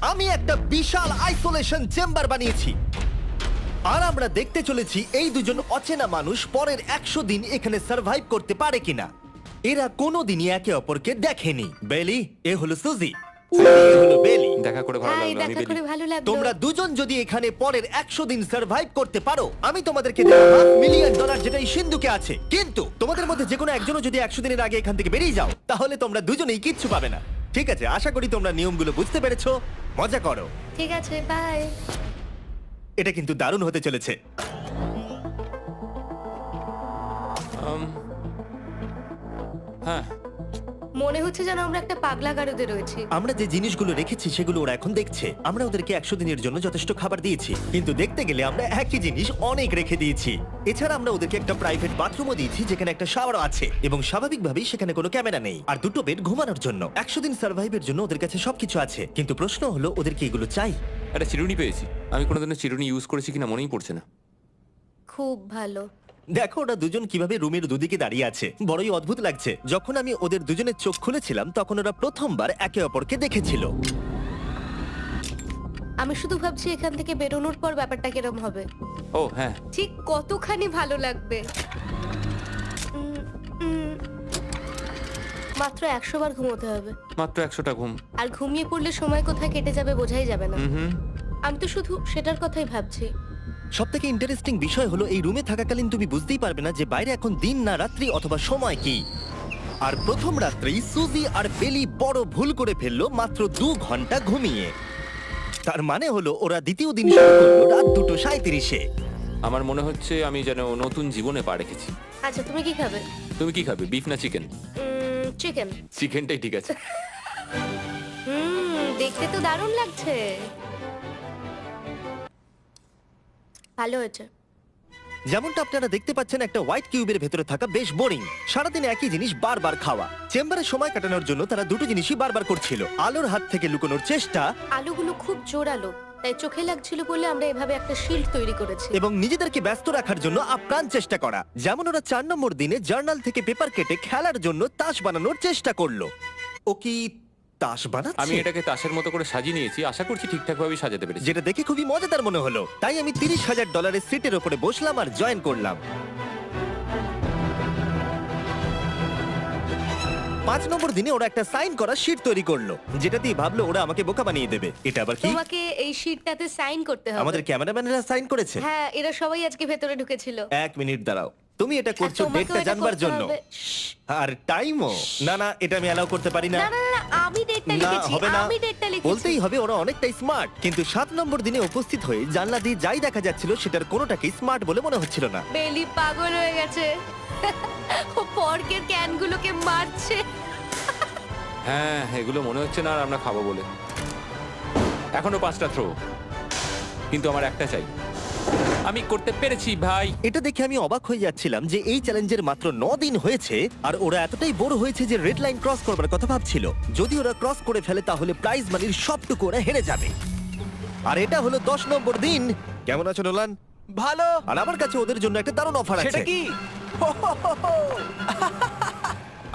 আমি একটা বিশাল isolation chamber বানিয়েছি, আর আমরা দেখতে চলেছি এই দুজন অচেনা মানুষ পরের 100 দিন এখানে সার্ভাইভ করতে পারে কিনা। এরা কোনোদিনই একে অপরকে দেখেনি। বেলি, এ হলো সুজি, এ হলো বেলি। দেখা করে ভালো হাই, লাগলো, আমি দেখা করে বেলি। ভালো লাগলো। তোমরা দুজন যদি এখানে পরের 100 দিন সার্ভাইভ করতে পারো, আমি তোমাদেরকে দেব $5,000,000 যেটা এই সিন্ধুকে আছে। কিন্তু তোমাদের মধ্যে যে কোনো একজনও যদি 100 দিনের আগে এখান থেকে বেরিয়ে যাও, তাহলে তোমরা দুজনেই কিচ্ছু পাবে না। ঠিক আছে, আশা করি তোমরা নিয়মগুলো বুঝতে পেরেছো। মজা করো। ঠিক আছে, বাই। এটা কিন্তু দারুণ হতে চলেছে। হ্যাঁ, মনে হচ্ছে যেন আমরা একটা পাগলা গারদে রয়েছি। আমরা যে জিনিসগুলো রেখেছি সেগুলো ওরা এখন দেখছে। আমরা ওদেরকে 100 দিনের জন্য যথেষ্ট খাবার দিয়েছি, কিন্তু দেখতে গেলে আমরা একই জিনিস অনেক রেখে দিয়েছি। এছাড়া আমরা ওদেরকে একটা প্রাইভেট বাথরুমও দিয়েছি, যেখানে একটা শাওয়ারও আছে, এবং স্বাভাবিকভাবেই সেখানে কোনো ক্যামেরা নেই, আর দুটো বেড ঘুমানোর জন্য। 100 দিন সার্ভাইভের জন্য ওদের কাছে সবকিছু আছে, কিন্তু প্রশ্ন হলো ওদের কি এগুলো চাই? একটা চিরুনি পেয়েছি। আমি কোনোদিনও চিরুনি ইউজ করেছি কিনা মনেই পড়ছে না। খুব ভালো। দেখো ওরা দুজন কিভাবে রুমের দুদিকে দাঁড়িয়ে আছে, বড়ই অদ্ভুত লাগছে। যখন আমি ওদের দুজনের চোখ খুলেছিলাম, তখন ওরা প্রথমবার একে অপরকে দেখেছিল। আমি শুধু ভাবছি এখান থেকে বেরোনোর পর ব্যাপারটা কিরম হবে। ও হ্যাঁ, ঠিক কতখানি ভালো লাগবে। মাত্র 100 বার ঘুমোতে হবে, মাত্র 100টা ঘুম। আর ঘুমিয়ে পড়লে সময় কোথায় কেটে যাবে বোঝাই যাবে না। হুম। আমি তো শুধু সেটার কথাই ভাবছি। সব থেকে ইন্টারেস্টিং বিষয় হলো এই রুমে থাকাকালীন তুমি বুঝতেই পারবে না যে বাইরে এখন দিন না রাত্রি অথবা সময় কি। আর প্রথম রাত্রেই সুজি আর বেলি বড় ভুল করে ফেললো মাত্র 2 ঘন্টা ঘুমিয়ে। তার মানে হলো ওরা দ্বিতীয় দিন শুরু করলো রাত 2:37-এ। আমার মনে হচ্ছে আমি যেন নতুন জীবনে পা রেখেছি। আচ্ছা, তুমি কি খাবে? তুমি কি খাবে, বিফ না চিকেন? চিকেন। চিকেনটাই ঠিক আছে। দেখতে তো দারুণ লাগছে। ভালো হয়েছে। যেমনটা আপনারা দেখতে পাচ্ছেন, একটা হোয়াইট কিউবের ভেতরে থাকা বেশ বোরিং। সারাদিন একই জিনিস বারবার খাওয়া। চেম্বারে সময় কাটানোর জন্য তারা দুটো জিনিসই বারবার করছিল: আলোর হাত থেকে লুকোনোর চেষ্টা আলুগুলো খুব জোরালো, তাই চোখে লাগছিল বলে আমরা এভাবে একটা শিল্ড তৈরি করেছি। এবং নিজেদেরকে ব্যস্ত রাখার জন্য আপ্রাণ চেষ্টা করা। যেমন ওরা 4 নম্বর দিনে জার্নাল থেকে পেপার কেটে খেলার জন্য তাস বানানোর চেষ্টা করলো। ও কি তাস বানাচ্ছে? আমি এটাকে তাসের মতো করে সাজিয়ে নিয়েছি, আশা করছি ঠিকঠাক ভাবে সাজাতে পেরেছি। যেটা দেখে খুবই মজাদার মনে হলো, তাই আমি $30,000 সিটের উপরে বসলাম আর জয়েন করলাম। 5 নম্বর দিনে ওরা একটা সাইন করা শীট তৈরি করলো, যেটা দিয়ে ভাবলো ওরা আমাকে বোকা বানিয়ে দেবে। এটা আবার কি? তোমাকে এই শিটটাতে সাইন করতে হবে। আমাদের ক্যামেরাম্যানেরা সাইন করেছে? হ্যাঁ, এরা সবাই আজকে ভেতরে ঢুকেছিল। 1 মিনিট দাঁড়াও, তুমি এটা করছো আর তোমাকেও ডেটটা এটা জানবার করতে জন্য? হবে। শ্শ্। আর টাইমও? না না, এটা আমি অ্যালাউ করতে পারি না। না না না, আমি ডেটটা না, লিখেছি। হবে না। আমি ডেটটা লিখেছি। বলতেই হবে ওরা অনেকটাই স্মার্ট, কিন্তু 7 নম্বর দিনে উপস্থিত হয়ে জানলা দিয়ে যাই দেখা যাচ্ছিল সেটার কোনোটাকেই স্মার্ট বলে মনে হচ্ছিল না। বেলি পাগল হয়ে গেছে। ও পর্কের ক্যানগুলোকে মারছে। হ্যাঁ, এগুলো মনে হচ্ছে না আর আমরা খাবো বলে। এখনো 5টা থ্রো, কিন্তু আমার একটা চাই। আমি করতে পেরেছি ভাই। এটা দেখে আমি অবাক হয়ে যাচ্ছিলাম যে এই চ্যালেঞ্জের মাত্র 9 দিন হয়েছে, আর ওরা এতটাই বোর হয়েছে যে রেড লাইন ক্রস করবার কথা ভাবছিল। যদি ওরা ক্রস করে ফেলে তাহলে প্রাইজ মানির সবটুকু ওরা হেরে যাবে। আর এটা হলো 10 নম্বর দিন। কেমন আছো নোলান? ভালো। আর আমার কাছে ওদের জন্য একটা দারুণ অফার আছে। সেটা কি?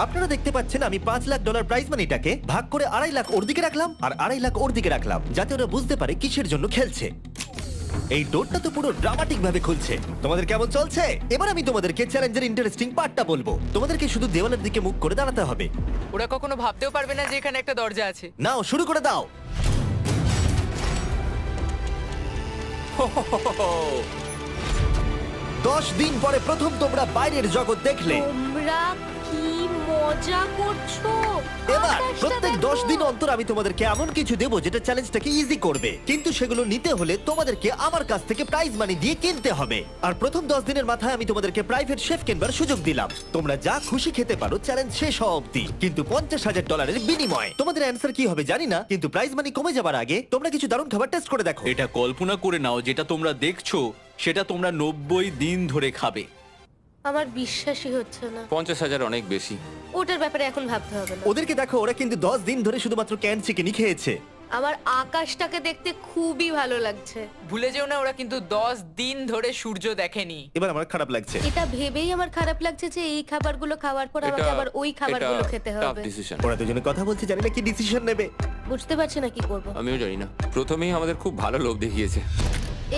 আপনারা দেখতে পাচ্ছেন আমি $5,00,000 প্রাইজ মানিটাকে ভাগ করে 2.5 লাখ ওর দিকে রাখলাম আর 2.5 লাখ ওর দিকে রাখলাম, যাতে ওরা বুঝতে পারে কিসের জন্য খেলছে। এই ডোরটা তো পুরো ড্রামাটিক ভাবে খুলছে। তোমাদের কেমন চলছে? এবার আমি তোমাদেরকে চ্যালেঞ্জের ইন্টারেস্টিং পার্টটা বলবো। তোমাদেরকে শুধু দেওয়ালের দিকে মুখ করে দাঁড়াতে হবে। ওরা কখনো ভাবতেও পারবে না যে এখানে একটা দরজা আছে। নাও শুরু করে দাও। দশ দিন পরে প্রথম তোমরা বাইরের জগৎ দেখলে। তোমরা কি মজা করছো? এবার আকাশটা প্রত্যেক দেখো। 10 দিন অন্তর আমি তোমাদেরকে এমন কিছু দেবো যেটা চ্যালেঞ্জটাকে ইজি করবে, কিন্তু সেগুলো নিতে হলে তোমাদেরকে আমার কাছ থেকে প্রাইজ মানি দিয়ে কিনতে হবে। আর প্রথম 10 দিনের মাথায় আমি তোমাদেরকে প্রাইভেট শেফ কেনবার সুযোগ দিলাম। তোমরা যা খুশি খেতে পারো চ্যালেঞ্জ শেষ হওয়া অব্দি, কিন্তু $50,000 বিনিময়ে। তোমাদের অ্যান্সার কি হবে জানি না, কিন্তু প্রাইজ মানি কমে যাবার আগে তোমরা কিছু দারুণ খাবার টেস্ট করে দেখো। এটা কল্পনা করে নাও, যেটা তোমরা দেখছো সেটা তোমরা 90 দিন ধরে খাবে। আমার বিশ্বাসই হচ্ছে না। 50,000 অনেক বেশি। ওটার ব্যাপারে এখন ভাবতে হবে না। ওদেরকে দেখো, ওরা কিন্তু 10 দিন ধরে শুধুমাত্র ক্যান চিকেনই খেয়েছে। আমার আকাশটাকে দেখতে খুবই ভালো লাগছে। ভুলে যেও না ওরা কিন্তু 10 দিন ধরে সূর্য দেখেনি। এবার আমার খারাপ লাগছে। এটা ভেবেই আমার খারাপ লাগছে যে এই খাবারগুলো খাওয়ার পর আমাকে আবার ওই খাবারগুলো খেতে হবে। ডিসিশন। ওরা দুজনে কথা বলছে, জানি না কি ডিসিশন নেবে। বুঝতে পারছি না কি করব। আমিও জানি না। প্রথমেই আমাদের খুব ভালো লোভ দেখিয়েছে।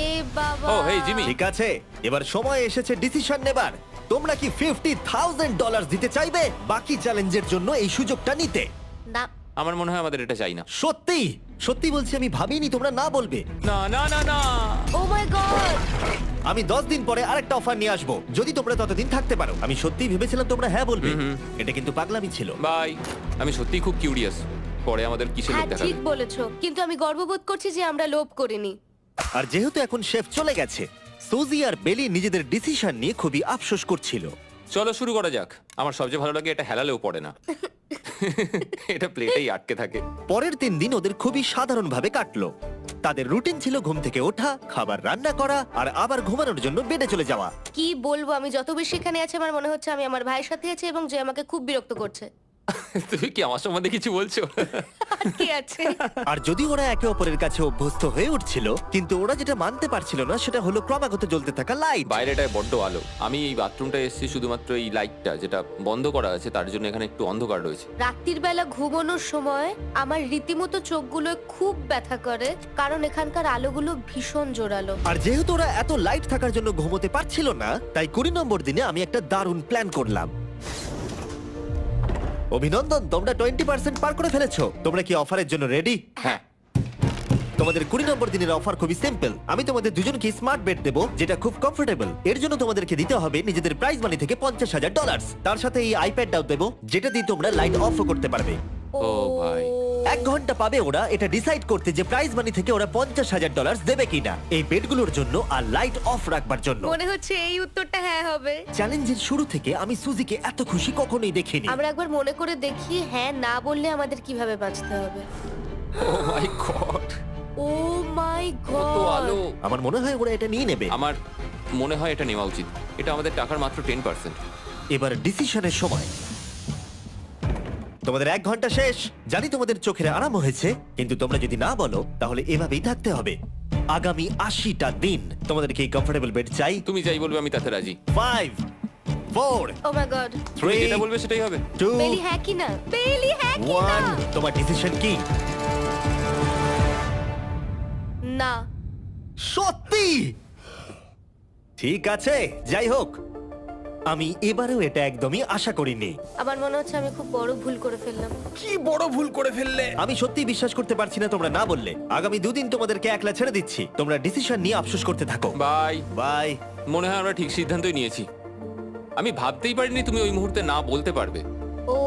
এ বাবা। ও, হেই, জিমি। ঠিক আছে, এবার সময় এসেছে ডিসিশন নেবার। তোমরা কি $50,000 দিতে চাইবে বাকি চ্যালেঞ্জের জন্য এই সুযোগটা নিতে? না। আমার মনে হয় আমাদের এটা চাই না। সত্যি সত্যি বলছি, আমি ভাবিনি তোমরা না বলবে। না না না না। ও মাই গড। আমি 10 দিন পরে আরেকটা অফার নিয়ে আসবো, যদি তোমরা ততদিন থাকতে পারো। আমি সত্যিই ভেবেছিলাম তোমরা হ্যাঁ বলবে। এটা কিন্তু পাগলামি ছিল। বাই। আমি সত্যিই খুব কিউরিয়াস, পরে আমাদের কিসের লোভ হ্যাঁ দেখাবে। ঠিক বলেছো, কিন্তু আমি গর্ববোধ করছি যে আমরা লোভ করিনি। আর যেহেতু এখন শেফ চলে গেছে, সুজি আর বেলি নিজেদের ডিসিশন নিয়ে খুবই আফসোস করছিল। চলো শুরু করা যাক। আমার সবচেয়ে ভালো লাগে এটা হেলালেও পড়ে না। এটা প্লেটেই আটকে থাকে। পরের 3 দিন ওদের খুবই সাধারণভাবে কাটলো। তাদের রুটিন ছিল ঘুম থেকে ওঠা, খাবার রান্না করা আর আবার ঘুমানোর জন্য বেডে চলে যাওয়া। কি বলবো, আমি যত বেশি এখানে আছি আমার মনে হচ্ছে আমি আমার ভাইয়ের সাথে আছি এবং যে আমাকে খুব বিরক্ত করছে। তুমি কি আমার সম্বন্ধে কিছু বলছো? আর কি আছে? আর যদি ওরা একে অপরের কাছে অভ্যস্ত হয়ে উঠছিল, কিন্তু ওরা যেটা মানতে পারছিল না সেটা হলো ক্রমাগত জ্বলতে থাকা লাইট। বাইরেটায় বড্ড আলো। আমি এই বাথরুমটা এসেছি শুধুমাত্র এই লাইটটা যেটা বন্ধ করা আছে তার জন্য এখানে একটু অন্ধকার রয়েছে। রাত্রির বেলা ঘুমানোর সময় আমার রীতিমতো চোখগুলো খুব ব্যথা করে, কারণ এখানকার আলোগুলো ভীষণ জোরালো। আর যেহেতু ওরা এত লাইট থাকার জন্য ঘুমোতে পারছিল না, তাই 20 নম্বর দিনে আমি একটা দারুণ প্ল্যান করলাম। অভিনন্দন, তোমরা 20% পার করে ফেলেছো। তোমরা কি অফারের জন্য রেডি? হ্যাঁ। তোমাদের 20 নম্বর দিনের অফার খুবই সিম্পল। আমি তোমাদের দুজনকে স্মার্ট বেড দেবো, যেটা খুব কমফোর্টেবল। এর জন্য তোমাদেরকে দিতে হবে নিজেদের প্রাইজ মানি থেকে $50,000। তার সাথে এই আইপ্যাডটাও দেবো, যেটা দিয়ে তোমরা লাইট অফও করতে পারবে। ও ভাই। 1 ঘন্টা পাবে ওরা এটা ডিসাইড করতে যে প্রাইজ মানি থেকে ওরা $50,000 দেবে কিনা এই বেডগুলোর জন্য আর লাইট অফ রাখবার জন্য। মনে হচ্ছে এই উত্তরটা হ্যাঁ হবে। চ্যালেঞ্জের শুরু থেকে আমি সুজিকে এত খুশি কখনোই দেখিনি। আমরা একবার মনে করে দেখি হ্যাঁ না বললে আমাদের কিভাবে বাঁচতে হবে। ও মাই গড। ও মাই কত গড। আলো। আমার মনে হয় ওরা এটা নিয়ে নেবে। আমার মনে হয় এটা নেওয়া উচিত। এটা আমাদের টাকার মাত্র 10%। এবার ডিসিশনের সময়। তোমাদের 1 ঘন্টা শেষ। জানি তোমাদের চোখের আরাম হয়েছে, কিন্তু তোমরা যদি না বলো তাহলে এভাবেই থাকতে হবে আগামী 80টা দিন। তোমাদেরকে এই কমফোর্টেবল বেড চাই। তুমি যাই বলবে আমি তাতে রাজি। 5 4 ও মাই গড। তুমি 3 যেটা বলবে সেটাই হবে। 2 বেলি হ্যাঁ কি না? বেলি হ্যাঁ কি না? 1 তোমার ডিসিশন কি? না। সত্যি? ঠিক আছে, যাই হোক, আমি এবারেও এটা একদমই আশা করিনি। আমার মনে হচ্ছে আমি খুব বড় ভুল করে ফেললাম। কি বড় ভুল করে ফেললে। আমি সত্যি বিশ্বাস করতে পারছি না তোমরা না বললে। আগামী 2 দিন তোমাদেরকে একলা ছেড়ে দিচ্ছি। তোমরা ডিসিশন নিয়ে আফসোস করতে থাকো। বাই। বাই। মনে হয় আমরা ঠিক সিদ্ধান্তই নিয়েছি। আমি ভাবতেই পারিনি তুমি ওই মুহূর্তে না বলতে পারবে। ও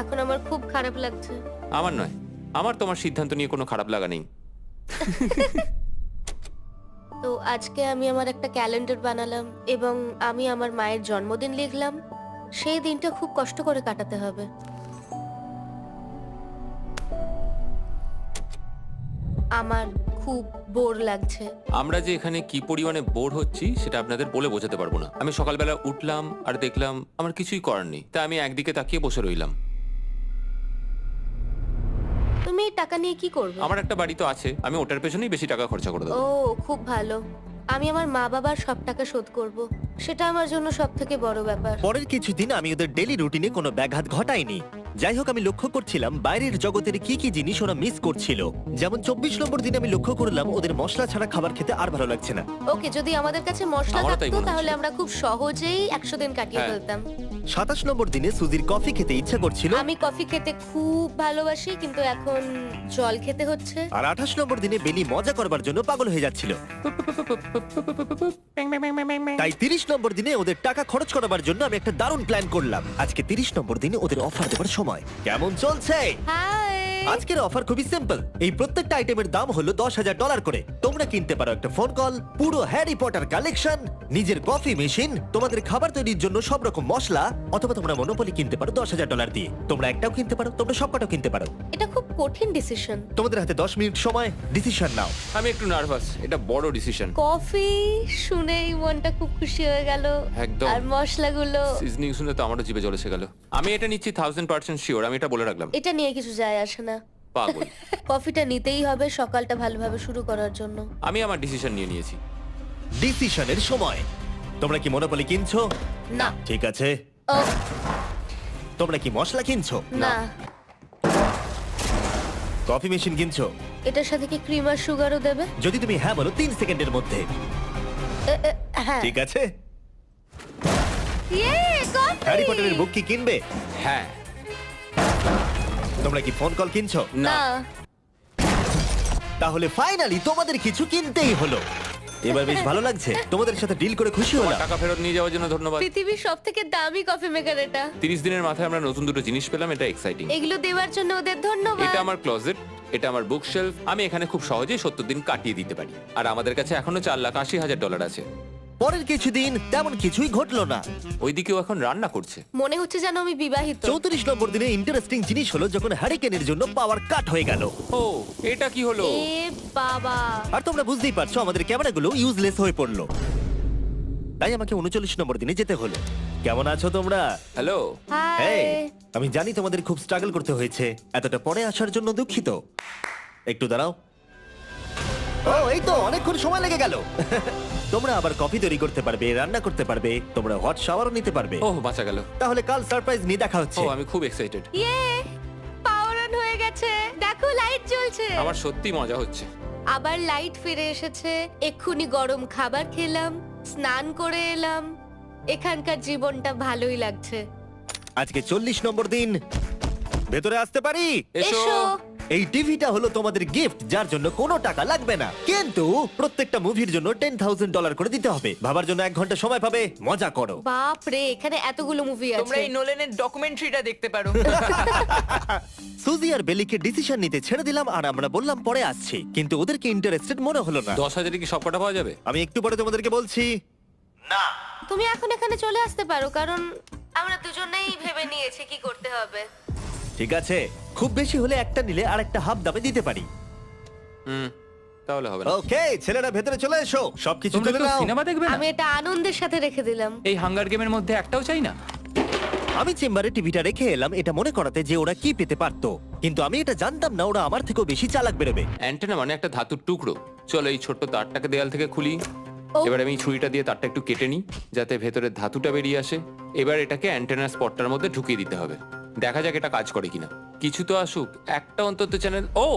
এখন আমার খুব খারাপ লাগছে। আমার নয়, আমার তোমার সিদ্ধান্ত নিয়ে কোনো খারাপ লাগা নেই। তো আজকে আমি আমার একটা ক্যালেন্ডার বানালাম এবং আমি আমার মায়ের জন্মদিন লিখলাম। সেই দিনটা খুব কষ্ট করে কাটাতে হবে। আমার খুব বোর লাগছে। আমরা যে এখানে কি পরিমাণে বোর হচ্ছি সেটা আপনাদের বলে বোঝাতে পারবো না। আমি সকালবেলা উঠলাম আর দেখলাম আমার কিছুই করার নেই, তাই আমি একদিকে তাকিয়ে বসে রইলাম। তুমি এই টাকা নিয়ে কি করবে? আমার একটা বাড়ি তো আছে, আমি ওটার পেছনেই বেশি টাকা খরচা করে ও দেবো। খুব ভালো। আমি আমার মা বাবার সব টাকা শোধ করব। সেটা আমার জন্য সব থেকে বড় ব্যাপার। পরের কিছুদিন আমি ওদের ডেলি রুটিনে কোনো ব্যাঘাত ঘটাইনি। যাই হোক, আমি লক্ষ্য করছিলাম বাইরের জগতের কি কি জিনিস ওরা মিস করছিল। যেমন 24 নম্বর দিনে আমি লক্ষ্য করলাম ওদের মশলা ছাড়া খাবার খেতে আর ভালো লাগছে না। ওকে, যদি আমাদের কাছে মশলা আমারও তাই থাকতো মনে হচ্ছে। তাহলে আমরা খুব সহজেই 100 দিন কাটিয়ে হ্যাঁ। ফেলতাম। 27 নম্বর দিনে সুজির কফি খেতে ইচ্ছা করছিল। আমি কফি খেতে খুব ভালোবাসি, কিন্তু এখন জল খেতে হচ্ছে। আর 28 নম্বর দিনে বেলি মজা করবার জন্য পাগল হয়ে যাচ্ছিল। তাই 30 নম্বর দিনে ওদের টাকা খরচ করাবার জন্য আমি একটা দারুণ প্ল্যান করলাম। আজকে 30 নম্বর দিনে ওদের অফার দেবার সময়। কেমন চলছে? হাই। আজকের অফার খুবই সিম্পল। এই প্রত্যেকটা আইটেমের দাম হলো $10,000 করে। তোমরা কিনতে পারো একটা ফোন কল, পুরো হ্যারি পটার কালেকশন, নিজের কফি মেশিন, তোমাদের খাবার তৈরির জন্য সব রকম মশলা, অথবা তোমরা মনোপলি কিনতে পারো $10,000 দিয়ে। তোমরা একটাও কিনতে পারো, তোমরা সবকটাও কিনতে পারো। এটা খুব কঠিন ডিসিশন। তোমাদের হাতে 10 মিনিট সময়, ডিসিশন নাও। আমি একটু নার্ভাস, এটা বড় ডিসিশন। কফি শুনেই মনটা খুব খুশি হয়ে গেল। একদম। আর মশলাগুলো, সিজনিং শুনে তো আমারও জিভে জল এসে গেল। আমি এটা নিচ্ছি 1000% শিওর, আমি এটা বলে রাখলাম। এটা নিয়ে কিছু যায় আসে না। পাগল। কফিটা নিতেই হবে সকালটা ভালোভাবে শুরু করার জন্য। আমি আমার ডিসিশন নিয়ে নিয়েছি। ডিসিশনের সময়। তোমরা কি মনোপলি কিনছো? না। ঠিক আছে। ও তোমরা কি মশলা কিনছো? না, কফি মেশিন কিনছো? এটার সাথে কি ক্রিম আর সুগারও দেবে? যদি তুমি হ্যাঁ বলো 3 সেকেন্ডের মধ্যে। হ্যাঁ। ঠিক আছে। ইয়ে, কফি! হ্যারি পটারের বুক কি কিনবে? হ্যাঁ। তোমরা কি ফোন কল কিনছো? না। তাহলে ফাইনালি তোমাদের কিছু কিনতেই হলো। এবার বেশ ভালো লাগছে। তোমাদের সাথে ডিল করে খুশি হলাম। টাকা ফেরত নিয়ে যাওয়ার জন্য ধন্যবাদ। পৃথিবীর সবথেকে দামি কফি মেকার এটা। 30 দিনের মাথায় আমরা নতুন দুটো জিনিস পেলাম, এটা এক্সাইটিং। এগুলো দেওয়ার জন্য ওদের ধন্যবাদ। এটা আমার ক্লোজেট, এটা আমার বুক শেলফ। আমি এখানে খুব সহজেই 70 দিন কাটিয়ে দিতে পারি। আর আমাদের কাছে এখনো $4,80,000 আছে। পরের কিছুদিন তেমন কিছুই ঘটলো না। ওইদিকেও এখন রান্না করছে। মনে হচ্ছে যেন আমি বিবাহিত। 34 নম্বর দিনে ইন্টারেস্টিং জিনিস হলো যখন হ্যারিকেনের জন্য পাওয়ার কাট হয়ে গেল। ও, এটা কি হলো? এ বাবা! আর তোমরা বুঝতেই পারছো আমাদের ক্যামেরাগুলো ইউজলেস হয়ে পড়লো। তাই আমাকে 39 নম্বর দিনে যেতে হলো। কেমন আছো তোমরা? হ্যালো। হাই। এই, আমি জানি তোমাদের খুব স্ট্রাগল করতে হয়েছে। এতটা পরে আসার জন্য দুঃখিত। একটু দাঁড়াও। ও, এই তো অনেকক্ষণ সময় লেগে গেল। তোমরা আবার কফি তৈরি করতে পারবে, রান্না করতে পারবে, তোমরা হট শাওয়ারও নিতে পারবে। ওহ, বাঁচা গেল। তাহলে কাল সারপ্রাইজ নিয়ে দেখা হচ্ছে। ও, আমি খুব এক্সাইটেড। ইয়ে! পাওয়ার অন হয়ে গেছে। দেখো লাইট জ্বলছে। আমার সত্যি মজা হচ্ছে। আবার লাইট ফিরে এসেছে। এক্ষুনি গরম খাবার খেলাম, স্নান করে এলাম। এখানকার জীবনটা ভালোই লাগছে। আজকে 40 নম্বর দিন। ভেতরে আসতে পারি? এসো। এই টিভিটা হলো তোমাদের গিফট, যার জন্য কোনো টাকা লাগবে না, কিন্তু প্রত্যেকটা মুভির জন্য $10,000 করে দিতে হবে। ভাবার জন্য 1 ঘন্টা সময় পাবে। মজা করো। বাপ রে, এখানে এতগুলো মুভি তোমরা আছে। এই নোলেনের ডকুমেন্টারিটা দেখতে পারো। সুজি আর বেলিকে ডিসিশন নিতে ছেড়ে দিলাম আর আমরা বললাম পরে আসছি, কিন্তু ওদেরকে ইন্টারেস্টেড মনে হলো না। 10,000 কি সব কটা পাওয়া যাবে? আমি একটু পরে তোমাদেরকে বলছি। না, তুমি এখন এখানে চলে আসতে পারো, কারণ আমরা দুজনেই ভেবে নিয়েছি কি করতে হবে। ঠিক আছে, খুব বেশি হলে একটা নিলে আর একটা হাফ দামে দিতে পারি। তাহলে হবে না। ওকে, ছেলেরা ভেতরে চলে এসো, সবকিছু তোমরা তুলে কেউ নাও। সিনেমা দেখবে না? আমি এটা আনন্দের সাথে রেখে দিলাম। এই হাঙ্গার গেমের মধ্যে একটাও চাই না। আমি চেম্বারে টিভিটা রেখে এলাম এটা মনে করাতে যে ওরা কি পেতে পারতো, কিন্তু আমি এটা জানতাম না ওরা আমার থেকেও বেশি চালাক বেরোবে। অ্যান্টেনা মানে একটা ধাতুর টুকরো। চলো এই ছোট্ট তারটাকে দেয়াল থেকে খুলি। ও। এবার আমি ছুরিটা দিয়ে তারটা একটু কেটে নিই যাতে ভেতরের ধাতুটা বেরিয়ে আসে। এবার এটাকে অ্যান্টেনার স্পটটার মধ্যে ঢুকিয়ে দিতে হবে। দেখা যাক এটা কাজ করে কিনা। কিছু তো আসুক, একটা অন্তত চ্যানেল। ও,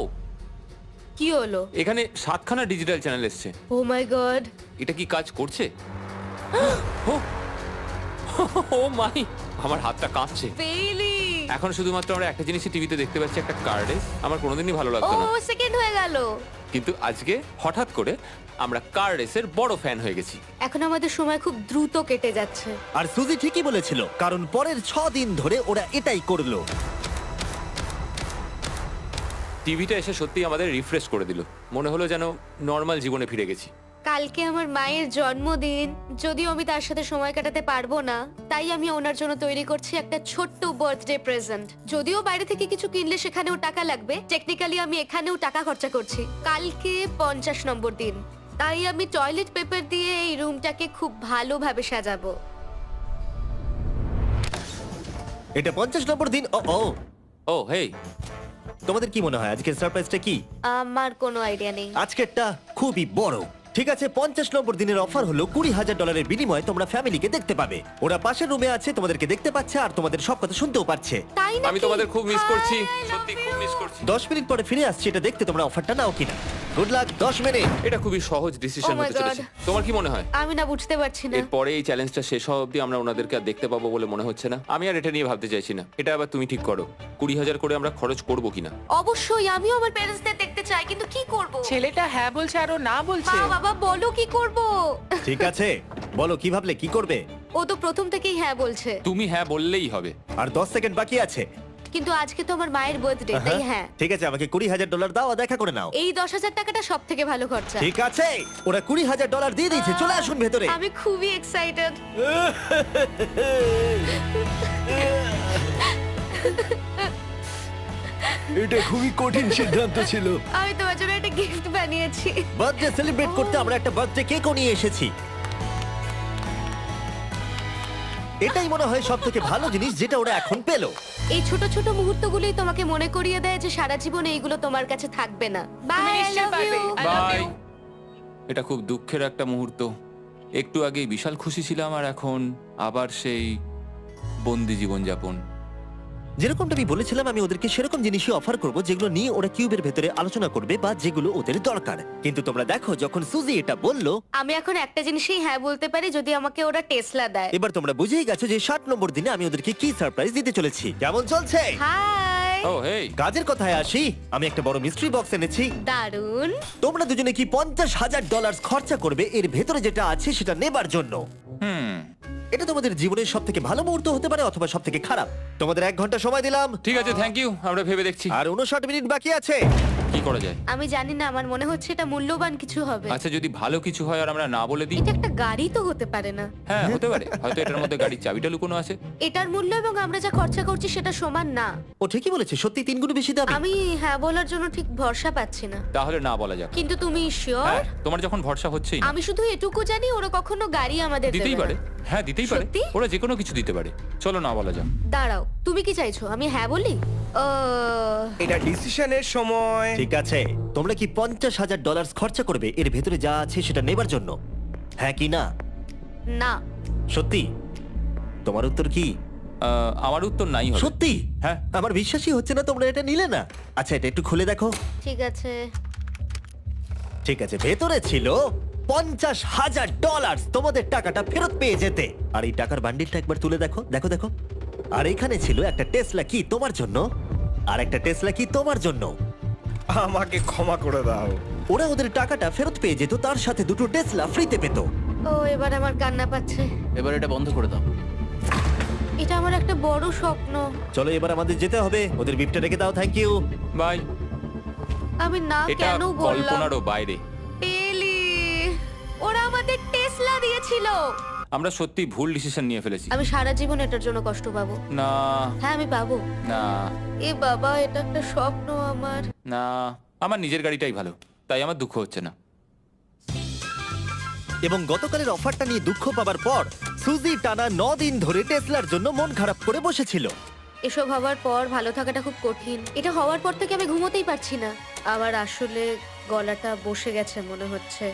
কি হলো? এখানে 7খানা ডিজিটাল চ্যানেল এসছে। ও মাই গড! এটা কি কাজ করছে? ও, ও মাই, আমার হাতটা কাঁপছে। বেইলি! এখন শুধুমাত্র আমরা একটা জিনিসই টিভিতে দেখতে পাচ্ছি, একটা কার্ডে। আমার কোনোদিনই ভালো ও লাগতো না, সেকেন্ড হয়ে গেল। কিন্তু আজকে হঠাৎ করে আমরা কার রেসের বড় ফ্যান হয়ে গেছি। এখন আমাদের সময় খুব দ্রুত কেটে যাচ্ছে। আর সুজি ঠিকই বলেছিল, কারণ পরের 6 দিন ধরে ওরা এটাই করলো। টিভিটা এসে সত্যি আমাদের রিফ্রেশ করে দিল। মনে হলো যেন নর্মাল জীবনে ফিরে গেছি। কালকে আমার মায়ের জন্মদিন, যদিও আমি তার সাথে সময় কাটাতে পারবো না, তাই আমি ওনার জন্য তৈরি করছি একটা ছোট্ট বার্থডে প্রেজেন্ট। যদিও বাইরে থেকে কিছু কিনলে সেখানেও টাকা লাগবে, টেকনিক্যালি আমি এখানেও টাকা খরচা করছি। কালকে 50 নম্বর দিন, তাই আমি টয়লেট পেপার দিয়ে এই রুমটাকে খুব ভালোভাবে সাজাবো। এটা 50 নম্বর দিন। ও ও, ও হেই, তোমাদের কি মনে হয় আজকের সারপ্রাইজটা কি? আমার কোনো আইডিয়া নেই। আজকেরটা খুবই বড়। ঠিক আছে, 50 নম্বর দিনের অফার হলো $20,000 বিনিময়ে তোমরা ফ্যামিলিকে দেখতে পাবে। ওরা পাশের রুমে আছে, তোমাদেরকে দেখতে পাচ্ছে আর তোমাদের সব কথা শুনতেও পাচ্ছে। তাই না? আমি তোমাদের খুব মিস করছি, সত্যি খুব মিস করছি। 10 মিনিট পরে ফিরে আসছি এটা দেখতে তোমরা অফারটা নাও কিনা। Good luck. 10 মিনিট। এটা খুবই সহজ ডিসিশন Oh my হতে চলেছে। God. তোমার কি মনে হয়? আমি না বুঝতে পারছি না। এরপরে এই চ্যালেঞ্জটা শেষ হওয়া অবধি আমরা ওনাদেরকে আর দেখতে পাবো বলে মনে হচ্ছে না। আমি আর এটা নিয়ে ভাবতে চাইছি না। এটা আবার তুমি ঠিক করো, 20,000 করে আমরা খরচ করবো কিনা। অবশ্যই আমিও আমার প্যারেন্টসদের দেখতে চাই, কিন্তু কি করব? ছেলেটা হ্যাঁ বলছে আর ও না বলছে। মা বাবা বলো কি করব? ঠিক আছে, বলো কি ভাবলে, কি করবে? ও তো প্রথম থেকেই হ্যাঁ বলছে, তুমি হ্যাঁ বললেই হবে। আর 10 সেকেন্ড বাকি আছে। কিন্তু আজকে তো আমার মায়ের বার্থডে, তাই হ্যাঁ। ঠিক আছে, আমাকে $20,000 দাও আর দেখা করে নাও। এই 10,000 টাকাটা সব থেকে ভালো খরচা। ঠিক আছে, ওরা $20,000 দিয়ে দিয়েছে। চলে আসুন ভেতরে। আমি খুবই এক্সাইটেড। এটা খুবই কঠিন সিদ্ধান্ত ছিল। আমি তোমার জন্য একটা গিফট বানিয়েছি। বার্থডে সেলিব্রেট করতে আমরা একটা বার্থডে কেকও নিয়ে এসেছি। এটাই মনে হয় সব থেকে ভালো জিনিস যেটা ওরা এখন পেলো। এই ছোট ছোট মুহূর্তগুলোই তোমাকে মনে করিয়ে দেয় যে সারা জীবন এইগুলো তোমার কাছে থাকবে না। বাই, আই নিশ্চয়ই লাভ পারবে। You. I love bye. you. এটা খুব দুঃখের একটা মুহূর্ত। একটু আগেই বিশাল খুশি ছিলাম আর এখন আবার সেই বন্দি জীবনযাপন। যেরকমটা আমি বলেছিলাম, আমি ওদেরকে সেরকম জিনিসই অফার করব যেগুলো নিয়ে ওরা কিউবের ভেতরে আলোচনা করবে বা যেগুলো ওদের দরকার। কিন্তু তোমরা দেখো, যখন সুজি এটা বললো, আমি এখন একটা জিনিসই হ্যাঁ বলতে পারি, যদি আমাকে ওরা টেসলা দেয়। এবার তোমরা বুঝেই গেছো যে 60 নম্বর দিনে আমি ওদেরকে কি সারপ্রাইজ দিতে চলেছি। কেমন চলছে? হাই, ও হেই, কাজের কথায় আসি, আমি একটা বড় মিস্ট্রি বক্স এনেছি। দারুন। তোমরা দুজনে কি $50,000 খরচা করবে এর ভেতরে যেটা আছে সেটা নেবার জন্য? এটা তোমাদের জীবনের সব থেকে ভালো মুহূর্ত হতে পারে অথবা সব থেকে খারাপ। তোমাদের 1 ঘন্টা সময় দিলাম ঠিক আছে, থ্যাংক ইউ। আমরা ভেবে দেখছি আর 59 মিনিট বাকি আছে। কি করা যায়। আমি জানি না, আমার মনে হচ্ছে এটা মূল্যবান কিছু হবে। আচ্ছা, যদি ভালো কিছু হয় আর আমরা না বলে দিই? এটা একটা গাড়ি তো হতে পারে না। হ্যাঁ, হতে পারে। হয়তো এটার মধ্যে গাড়ির চাবিটা লুকোনো আছে। এটার মূল্য এবং আমরা যা খরচা করছি সেটা সমান না। ও ঠিকই বলেছে, সত্যি 3 গুণ বেশি দামি। আমি হ্যাঁ বলার জন্য ঠিক ভরসা পাচ্ছি না। তাহলে না বলা যাক। কিন্তু তুমি শিওর? হ্যাঁ, তোমার যখন ভরসা হচ্ছেই না। আমি শুধু এটুকু জানি, ওরা কখনো গাড়ি আমাদের দিতেই দেবে পারে। না। হ্যাঁ, দিতেই পারে। সত্যি? ওরা যে কোনো কিছু দিতে পারে। চলো না বলা যাক। দাঁড়াও, তুমি কি চাইছো আমি হ্যাঁ বলি? এটা ডিসিশনের সময়। ঠিক আছে, তোমরা কি $50,000 খরচা করবে এর ভেতরে যা আছে সেটা নেবার জন্য? হ্যাঁ কি না? না। সত্যি? তোমার উত্তর কি? আমার উত্তর নাই হবে। সত্যি? হ্যাঁ। আমার বিশ্বাসই হচ্ছে না তোমরা এটা নিলে না। আচ্ছা, এটা একটু খুলে দেখো। ঠিক আছে। ঠিক আছে, ভেতরে ছিল $50,000। তোমাদের টাকাটা ফেরত পেয়ে যেতে। আর এই টাকার বান্ডিলটা একবার তুলে দেখো, দেখো দেখো। আর এখানে ছিল একটা টেসলা কি তোমার জন্য, আর একটা টেসলা কি তোমার জন্য। আমাকে ক্ষমা করে দাও। ওরা ওদের টাকাটা ফেরত পেয়ে যেত, তার সাথে 2টো টেসলা ফ্রিতে পেত। ও, এবার আমার কান্না পাচ্ছে। এবার এটা বন্ধ করে দাও। এটা আমার একটা বড় স্বপ্ন। চলো এবার আমাদের যেতে হবে। ওদের বিপটা রেখে দাও। Thank you. বাই। আমি না এটা কেন বললাম? কল্পনারও বাইরে। পেলি, ওরা আমাদের টেসলা দিয়েছিল। আমরা সত্যি ভুল ডিসিশন নিয়ে ফেলেছি। আমি সারা জীবন এটার জন্য কষ্ট পাবো। না হ্যাঁ, আমি পাবো। না এ বাবা, এটা একটা স্বপ্ন আমার। না, আমার নিজের গাড়িটাই ভালো, তাই আমার দুঃখ হচ্ছে না। এবং গতকালের অফারটা নিয়ে দুঃখ পাবার পর সুজি টানা 9 দিন ধরে টেসলার জন্য মন খারাপ করে বসেছিল। এসব হওয়ার পর ভালো থাকাটা খুব কঠিন। এটা হওয়ার পর থেকে আমি ঘুমোতেই পারছি না। আবার আসলে গলাটা বসে গেছে মনে হচ্ছে।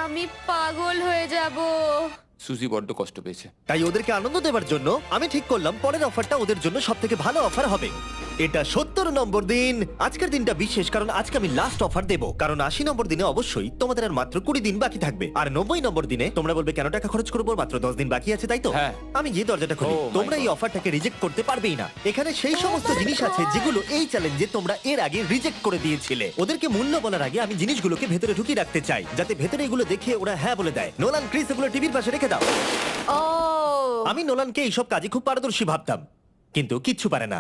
আমি পাগল হয়ে যাব। সুজি বড্ড কষ্ট পেয়েছে। তাই ওদেরকে আনন্দ দেওয়ার জন্য আমি ঠিক করলাম পরের অফারটা ওদের জন্য সব থেকে ভালো অফার হবে। এটা 70 নম্বর দিন। আজকের দিনটা বিশেষ কারণ আজকে আমি লাস্ট অফার দেব। কারণ 80 নম্বর দিনে অবশ্যই তোমাদের আর মাত্র 20 দিন বাকি থাকবে। আর 90 নম্বর দিনে তোমরা বলবে কেন টাকা খরচ করবো, মাত্র 10 দিন বাকি আছে, তাই তো? হ্যাঁ। আমি গিয়ে দরজাটা খুলি। Oh my তোমরা এই God. অফারটাকে রিজেক্ট করতে পারবেই না। এখানে সেই সমস্ত জিনিস আছে যেগুলো এই চ্যালেঞ্জে তোমরা এর আগে রিজেক্ট করে দিয়েছিলে। ওদেরকে মূল্য বলার আগে আমি জিনিসগুলোকে ভেতরে ঢুকিয়ে রাখতে চাই, যাতে ভেতরে এগুলো দেখে ওরা হ্যাঁ বলে দেয়। নোলান, ক্রিস, এগুলো টিভির পাশে রেখে দাও। ও, আমি নোলানকে এইসব কাজে খুব পারদর্শী ভাবতাম, কিন্তু কিচ্ছু পারে না।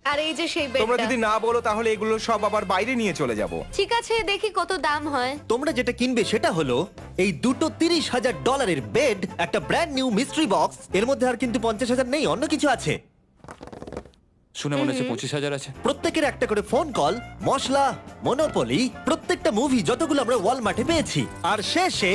আর এই যে সেই তোমরা বেডটা। যদি না বলো তাহলে এগুলো সব আবার বাইরে নিয়ে চলে যাব। ঠিক আছে, দেখি কত দাম হয়। তোমরা যেটা কিনবে সেটা হলো এই দুটো $30,000 বেড, একটা ব্র্যান্ড নিউ মিস্ট্রি বক্স। এর মধ্যে আর কিন্তু 50,000 নেই, অন্য কিছু আছে। শুনে মনে হচ্ছে 25,000 আছে। প্রত্যেকের একটা করে ফোন কল, মশলা, মনোপলি, প্রত্যেকটা মুভি যতগুলো আমরা ওয়ালমার্টে পেয়েছি, আর শেষে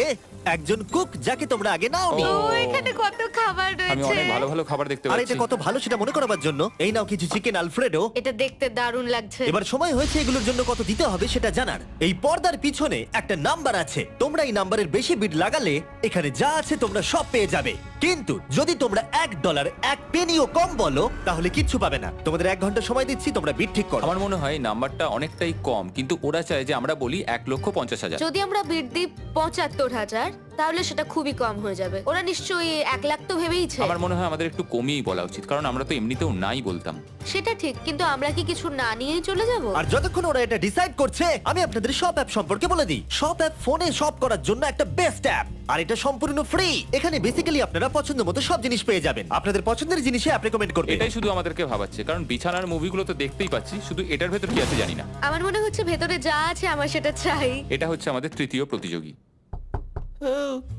একজন কুক যাকে তোমরা আগে নাওনি। ও। ও, এখানে কত খাবার আমি রয়েছে। অনেক ভালো ভালো খাবার দেখতে আর পাচ্ছি। এটা কত ভালো সেটা মনে করাবার জন্য এই নাও কিছু চিকেন আলফ্রেডো। এটা দেখতে দারুণ লাগছে। এবার সময় হয়েছে এগুলোর জন্য কত দিতে হবে সেটা জানার। এই পর্দার পিছনে একটা নাম্বার আছে, তোমরা এই নাম্বারের বেশি বিড লাগালে এখানে যা আছে তোমরা সব পেয়ে যাবে। কিন্তু যদি তোমরা $1 এক পেনিও কম বলো তাহলে কিচ্ছু পাবে না। তোমাদের 1 ঘন্টা সময় দিচ্ছি, তোমরা বিড ঠিক করো। আমার মনে হয় নাম্বারটা অনেকটাই কম, কিন্তু ওরা চায় যে আমরা বলি 1,50,000। যদি আমরা বিড দিই 75,000, তাহলে সেটা খুবই কম হয়ে যাবে। ওরা নিশ্চয়ই 1 লাখ তো ভেবেইছে। আমার মনে হয় আমাদের একটু কমিয়েই বলা উচিত, কারণ আমরা তো এমনিতেও নাই বলতাম। সেটা ঠিক, কিন্তু আমরা কি কিছু না নিয়েই চলে যাব? আর যতক্ষণ ওরা এটা ডিসাইড করছে আমি আপনাদের শপ অ্যাপ সম্পর্কে বলে দিই। শপ অ্যাপ ফোনে শপ করার জন্য একটা বেস্ট অ্যাপ, আর এটা সম্পূর্ণ ফ্রি। এখানে বেসিক্যালি আপনারা পছন্দ মতো সব জিনিস পেয়ে যাবেন। আপনাদের পছন্দের জিনিসে অ্যাপ রেকমেন্ড করবে। এটাই শুধু আমাদেরকে ভাবাচ্ছে, কারণ বিছানার মুভিগুলো তো দেখতেই পাচ্ছি, শুধু এটার ভেতর কি আছে জানি না। আমার মনে হচ্ছে ভেতরে যা আছে আমার সেটা চাই। এটা হচ্ছে আমাদের তৃতীয় প্রতিযোগী।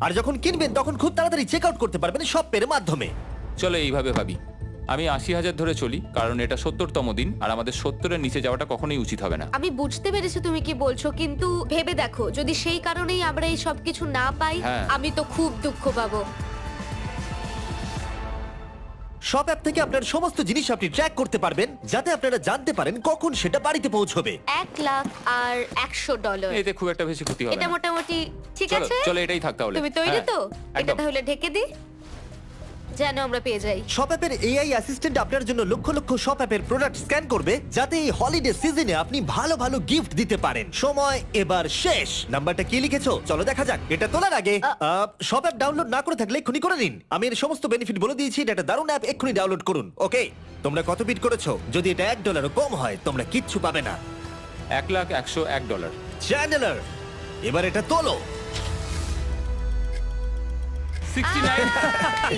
আর যখন কিনবেন তখন খুব তাড়াতাড়ি চেক আউট করতে পারবেন শপ পের মাধ্যমে। চলো এইভাবে ভাবি। আমি 80,000 ধরে চলি, কারণ এটা 70তম দিন, আর আমাদের 70-এর নিচে যাওয়াটা কখনোই উচিত হবে না। আমি বুঝতে পেরেছি তুমি কি বলছো, কিন্তু ভেবে দেখো যদি সেই কারণেই আমরা এই সব কিছু না পাই, হ্যাঁ। আমি তো খুব দুঃখ পাবো। শপ অ্যাপ থেকে আপনার সমস্ত জিনিস আপনি ট্র্যাক করতে পারবেন, যাতে আপনারা জানতে পারেন কখন সেটা বাড়িতে পৌঁছবে। $1,00,000 এতে খুব একটা বেশি ক্ষতি হবে এটা না। মোটামুটি ঠিক চলো আছে। চলো এটাই থাক তাহলে। তুমি তৈরি হ্যাঁ, তো? এটা একদম। তাহলে ঢেকে দি, যেন আমরা পেয়ে যাই। শপ অ্যাপের এআই অ্যাসিস্ট্যান্ট আপনার জন্য লক্ষ লক্ষ শপ অ্যাপের প্রোডাক্ট স্ক্যান করবে, যাতে এই হলিডে সিজনে আপনি ভালো ভালো গিফট দিতে পারেন। সময় এবার শেষ। নাম্বারটা কি লিখেছো চলো দেখা যাক। এটা তোলার আগে শপ অ্যাপ ডাউনলোড না করে থাকলে এক্ষুনি করে নিন। আমি এর সমস্ত বেনিফিট বলে দিয়েছি। এটা একটা দারুণ অ্যাপ, এক্ষুনি ডাউনলোড করুন। ওকে, তোমরা কত বিট করেছো? যদি এটা $1 কম হয় তোমরা কিচ্ছু পাবে না। $1,01,001। চ্যানেলার, এবার এটা তোলো। 69।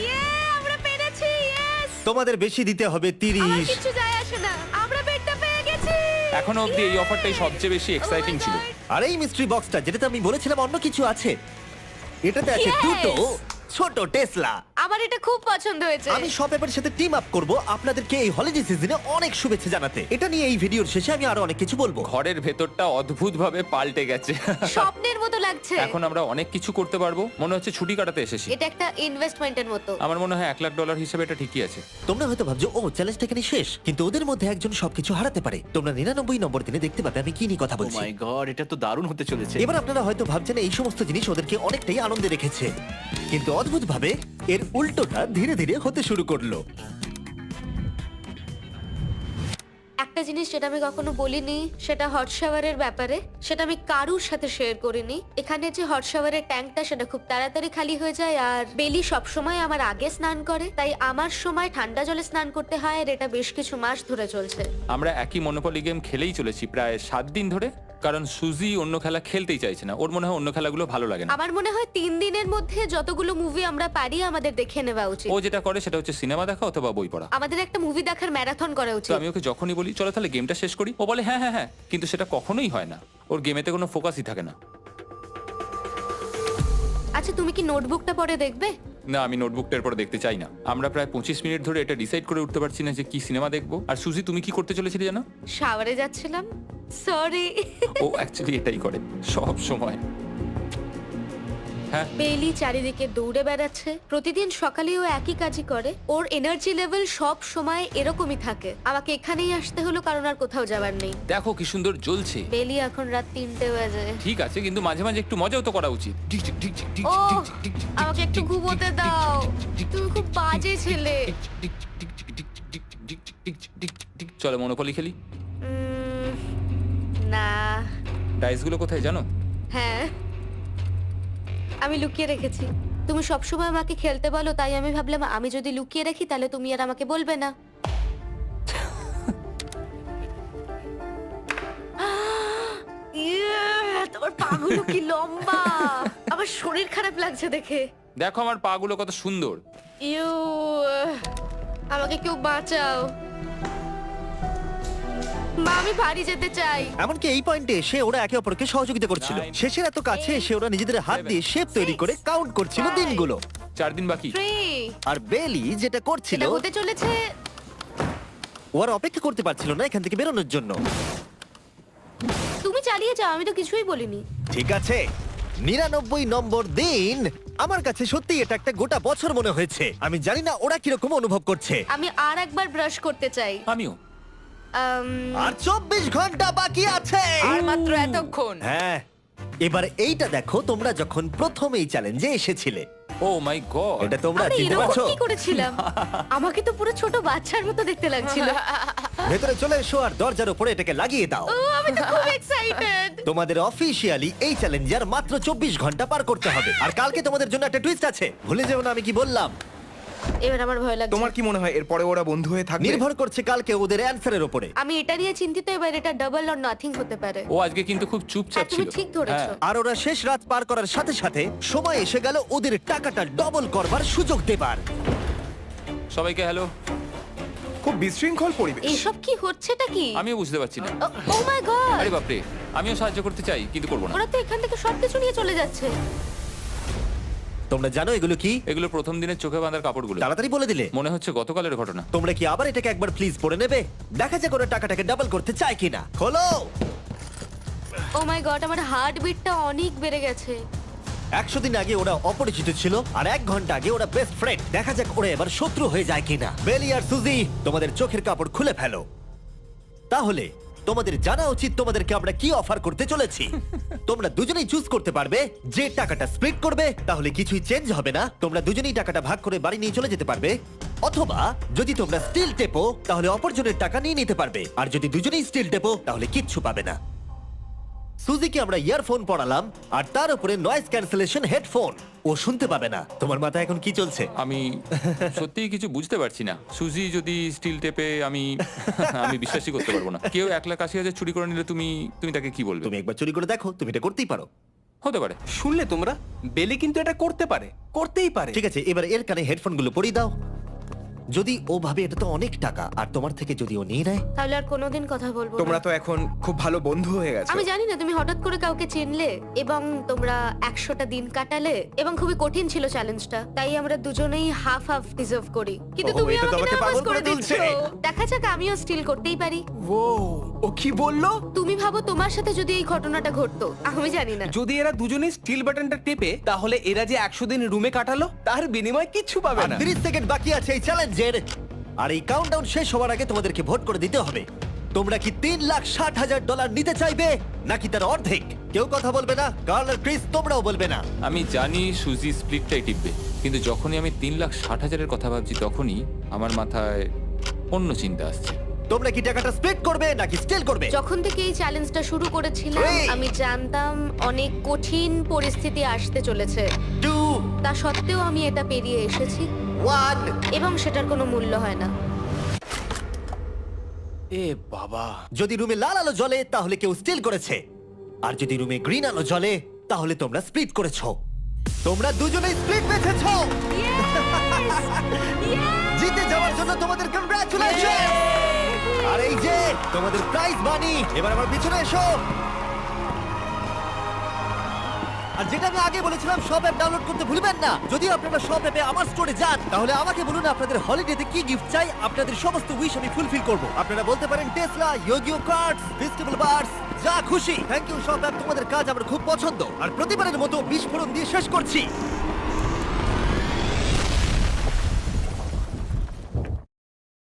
ইয়ে, আমরা পেরেছি। ইয়েস! তোমাদের বেশি দিতে হবে আমার 30। কিছু যায় আসে না, আমরা বেডটা পেয়ে গেছি। এখনো অবধি এই অফারটাই সবচেয়ে বেশি এক্সাইটিং ছিল। আর এই মিস্ট্রি বক্সটা, যেটাতে আমি বলেছিলাম অন্য কিছু আছে, এটাতে আছে Yes! দুটো ছোট টেসলা। আমার এটা খুব পছন্দ হয়েছে। আমি শপ অ্যাপের সাথে টিম আপ করব আপনাদেরকে এই হলিডে সিজনে অনেক শুভেচ্ছা জানাতে। এটা নিয়ে এই ভিডিওর শেষে আমি আরো অনেক কিছু বলবো। ঘরের ভেতরটা অদ্ভুতভাবে পাল্টে গেছে। স্বপ্নের মতো লাগছে। এখন আমরা অনেক কিছু করতে পারবো, মনে হচ্ছে ছুটি কাটাতে এসেছি। এটা একটা ইনভেস্টমেন্টের মতো। আমার মনে হয় $1,00,000 হিসেবে এটা ঠিকই আছে। তোমরা হয়তো ভাবছো ও চ্যালেঞ্জটা এখানে শেষ, কিন্তু ওদের মধ্যে একজন সবকিছু হারাতে পারে। তোমরা 99 নম্বর দিনে দেখতে পাবে আমি কি নিয়ে কথা ও বলছি। মাই গড, এটা তো দারুণ হতে চলেছে। এবার আপনারা হয়তো ভাবছেন এই সমস্ত জিনিস ওদেরকে অনেকটাই আনন্দে রেখেছে, কিন্তু অদ্ভুতভাবে এর উল্টোটা ধীরে ধীরে হতে শুরু করলো। একটা জিনিস যেটা আমি কখনো বলিনি, সেটা হট শাওয়ারের ব্যাপারে। সেটা আমি কারুর সাথে শেয়ার করিনি। এখানে যে হট শাওয়ারের ট্যাঙ্কটা, সেটা খুব তাড়াতাড়ি খালি হয়ে যায়। আর বেলি সবসময় আমার আগে স্নান করে, তাই আমার সময় ঠান্ডা জলে স্নান করতে হয়। আর এটা বেশ কিছু মাস ধরে চলছে। আমরা একই মনোপলি গেম খেলেই চলেছি প্রায় 7 দিন ধরে, কারণ সুজি অন্য খেলা খেলতেই চাইছে না। ওর মনে হয় অন্য খেলাগুলো ভালো লাগে না। আমার মনে হয় 3 দিনের মধ্যে যতগুলো মুভি আমরা পারি আমাদের দেখে নেওয়া উচিত। ও যেটা করে সেটা হচ্ছে সিনেমা দেখা অথবা বই পড়া। আমাদের একটা মুভি দেখার ম্যারাথন করা তো উচিত। আমি ওকে যখনই বলি চলো তাহলে গেমটা শেষ করি, ও বলে হ্যাঁ হ্যাঁ হ্যাঁ, কিন্তু সেটা কখনোই হয় না। ওর গেমেতে কোনো ফোকাসই থাকে না। আচ্ছা, তুমি কি নোটবুকটা পরে দেখবে? না, আমি নোটবুকটার পরে দেখতে চাই না। আমরা প্রায় 25 মিনিট ধরে এটা ডিসাইড করে উঠতে পারছি না যে কি সিনেমা দেখবো। আর সুজি, তুমি কি করতে চলেছিলে জানো? শাওয়ারে যাচ্ছিলাম। সরি। ও অ্যাকচুয়ালি এটাই করে সব সময়। হ্যাঁ, বেলি চারিদিকে দৌড়ে বেড়াচ্ছে। প্রতিদিন সকালে ও একই কাজই করে। ওর এনার্জি লেভেল সব সময় এরকমই থাকে। আমাকে এখানেই আসতে হলো, কারণ আর কোথাও যাবার নেই। দেখো কি সুন্দর জ্বলছে। বেলি এখন রাত 3টে বাজে। ঠিক আছে, কিন্তু মাঝে মাঝে একটু মজাও তো করা উচিত। ও, আমাকে একটু ঘুমোতে দাও। তুমি খুব বাজে ছেলে। চলো মনোপলি খেলি। না। ডাইসগুলো কোথায় জানো? হ্যাঁ, আমি লুকিয়ে রেখেছি। তুমি সবসময় আমাকে খেলতে বলো, তাই আমি ভাবলাম আমি যদি লুকিয়ে রাখি তাহলে তুমি আর আমাকে বলবে না। ইয়ে, তোমার পাগুলো কি লম্বা! আমার শরীর খারাপ লাগছে দেখে। দেখো আমার পাগুলো কত সুন্দর। ইউ, আমাকে কেউ বাঁচাও। মা, আমি বাড়ি যেতে চাই। এমনকি এই পয়েন্টে এসে ওরা একে অপরকে সহযোগিতা করছিল। 9, শেষের এত কাছে এসে ওরা নিজেদের হাত দিয়ে শেপ তৈরি করে কাউন্ট করছিল 5, দিনগুলো। 4 দিন বাকি। 3, আর বেলি যেটা করছিল, এটা হতে চলেছে। ও আর অপেক্ষা করতে পারছিল না এখান থেকে বেরোনোর জন্য। তুমি চালিয়ে যাও, আমি তো কিছুই বলিনি। ঠিক আছে, 99 নম্বর দিন। আমার কাছে সত্যি এটা একটা গোটা বছর মনে হয়েছে। আমি জানি না ওরা কিরকম অনুভব করছে। আমি আর একবার ব্রাশ করতে চাই। আমিও। আর 24 ঘন্টা বাকি আছে। আর মাত্র এতক্ষণ। হ্যাঁ, এবার এইটা দেখো, তোমরা যখন প্রথম এই চ্যালেঞ্জে এসেছিলে, ও মাই গড। এটা তোমরা আমি চিনতে এরকম পারছো? কি করেছিলাম? আমাকে তো পুরো ছোট বাচ্চার মতো দেখতে লাগছিল। ভেতরে চলে এসো আর দরজার উপরে এটাকে লাগিয়ে দাও। ও, আমি তো খুব এক্সাইটেড। তোমাদের অফিসিয়ালি এই চ্যালেঞ্জে আর মাত্র 24 ঘন্টা পার করতে হবে। আর কালকে তোমাদের জন্য একটা টুইস্ট আছে, ভুলে যেও না আমি কি বললাম। এবার আমার ভয় লাগছে। তোমার কি মনে হয় এরপরে ওরা বন্ধু হয়ে থাকবে? নির্ভর করছে কালকে ওদের অ্যানসারের উপরে। আমি এটা নিয়ে চিন্তিত। এবার এটা ডাবল অর নাথিং হতে পারে। ও আজকে কিন্তু খুব চুপচাপ হ্যাঁ, তুমি ছিল। ঠিক ধরেছো। হ্যাঁ। আর ওরা শেষ রাত পার করার সাথে সাথে সময় এসে গেল ওদের টাকাটা ডবল করবার সুযোগ দেবার। সবাইকে হ্যালো। খুব বিশৃঙ্খল পরিবেশ। এসব কি হচ্ছেটা কি? আমিও বুঝতে পারছি না। ও মাই গড! আরে বাপরে, আমিও সাহায্য করতে চাই কিন্তু করবো না। ওরা তো এখান থেকে সবকিছু নিয়ে চলে যাচ্ছে। তোমরা জানো এগুলো কি? এগুলো প্রথম দিনের চোখে বাঁধার কাপড়গুলো। তাড়াতাড়ি বলে দিলে। মনে হচ্ছে গতকালের ঘটনা। তোমরা কি আবার এটাকে একবার প্লিজ পড়ে নেবে? দেখা যাক ওরা টাকাটাকে ডাবল করতে চায় কিনা। খোলো। ও মাই গড, আমার হার্ট বিটটা অনেক বেড়ে গেছে। 100 দিন আগে ওরা অপরিচিত ছিল আর 1 ঘন্টা আগে ওরা বেস্ট ফ্রেন্ড। দেখা যাক ওরা এবার শত্রু হয়ে যায় কিনা। বেলি আর সুজি, তোমাদের চোখের কাপড় খুলে ফেলো। তাহলে তোমাদের জানা উচিত তোমাদেরকে আমরা কি অফার করতে চলেছি। তোমরা দুজনেই চুজ করতে পারবে যে টাকাটা স্প্লিট করবে, তাহলে কিছুই চেঞ্জ হবে না। তোমরা দুজনেই টাকাটা ভাগ করে বাড়ি নিয়ে চলে যেতে পারবে। অথবা যদি তোমরা স্টিল টেপো তাহলে অপরজনের টাকা নিয়ে নিতে পারবে, আর যদি দুজনেই স্টিল টেপো তাহলে কিচ্ছু পাবে না। সুজিকে আমরা ইয়ারফোন পড়ালাম আর তার উপরে নয়েজ ক্যান্সেলেশন হেডফোন। ও শুনতে পাবে না। তোমার মাথায় এখন কি চলছে? আমি সত্যিই কিছু বুঝতে পারছি না। সুজি যদি স্টিল টেপে আমি বিশ্বাসই করতে পারবো না। কেউ 1,80,000 চুরি করে নিলে তুমি তাকে কি বলবে? তুমি একবার চুরি করে দেখো, তুমি এটা করতেই পারো। হতে পারে। শুনলে তোমরা, বেলি কিন্তু এটা করতে পারে, করতেই পারে। ঠিক আছে, এবার এর কানে হেডফোনগুলো পরিয়ে দাও। যদি ও ভাবে এটা তো অনেক টাকা, আর তোমার থেকে যদি ও নিয়ে নেয়, তাহলে আর কোনোদিন কথা বলবো না। তোমরা তো এখন খুব ভালো বন্ধু হয়ে গেছো। আমি জানি না তুমি হঠাৎ করে কাউকে চিনলে এবং তোমরা 100টা দিন কাটালে এবং খুবই কঠিন ছিল চ্যালেঞ্জটা, তাই আমরা দুজনেই হাফ হাফ ডিজার্ভ করি। কিন্তু ওহ, তুমি এটা তো আমাকে আমাকে নার্ভাস পাগল করে করে দিচ্ছ। তুলছে। দেখা যাক, আমিও স্টিল করতেই পারি। ও কি বললো? তুমি ভাবো তোমার সাথে যদি এই ঘটনাটা ঘটতো, আমি জানি না। যদি এরা দুজনেই স্টিল বাটনটা টেপে, তাহলে এরা যে 100 দিন রুমে কাটালো তার বিনিময়ে কিচ্ছু পাবে আর না। 30 সেকেন্ড বাকি আছে এই চ্যালেঞ্জের। আর এই কাউন্টডাউন শেষ হওয়ার আগে তোমাদেরকে ভোট করে দিতে হবে। তোমরা কি $3,60,000 নিতে চাইবে নাকি তার অর্ধেক? কেউ কথা বলবে না। কার্ল আর ক্রিস, তোমরাও বলবে না। আমি জানি সুজি স্প্লিটটাই টিপবে, কিন্তু যখনই আমি 3,60,000-এর কথা ভাবছি তখনই আমার মাথায় অন্য চিন্তা আসছে। তোমরা কি টাকাটা স্প্লিট করবে নাকি স্টিল করবে? যখন থেকে এই চ্যালেঞ্জটা শুরু করেছিলাম Three. আমি জানতাম অনেক কঠিন পরিস্থিতি আসতে চলেছে। 2, তা সত্ত্বেও আমি এটা পেরিয়ে এসেছি 1। এবং সেটার কোনো মূল্য হয় না। এ বাবা, যদি রুমে লাল আলো জ্বলে তাহলে কেউ স্টিল করেছে, আর যদি রুমে গ্রিন আলো জ্বলে তাহলে তোমরা স্প্লিট করেছো। তোমরা দুজনেই স্প্লিট বেঁচেছো। জিতে যাওয়ার জন্য তোমাদের কংগ্রাচুলেশন। আর এই যে তোমাদের প্রাইজ মানি। এবার আমার পিছনে এসো। আর যেটা আমি আগে বলেছিলাম, সব অ্যাপ ডাউনলোড করতে ভুলবেন না। যদি আপনারা সব অ্যাপে আমার স্টোরে যান, তাহলে আমাকে বলুন আপনাদের হলিডেতে কি গিফট চাই। আপনাদের সমস্ত উইশ আমি ফুলফিল করব। আপনারা বলতে পারেন টেসলা, ইয়োগিও কার্ডস, ফেস্টিভ্যাল বার্স, যা খুশি। থ্যাংক ইউ সব অ্যাপ, তোমাদের কাজ আমার খুব পছন্দ। আর প্রতিবারের মতো বিস্ফোরণ দিয়ে শেষ করছি।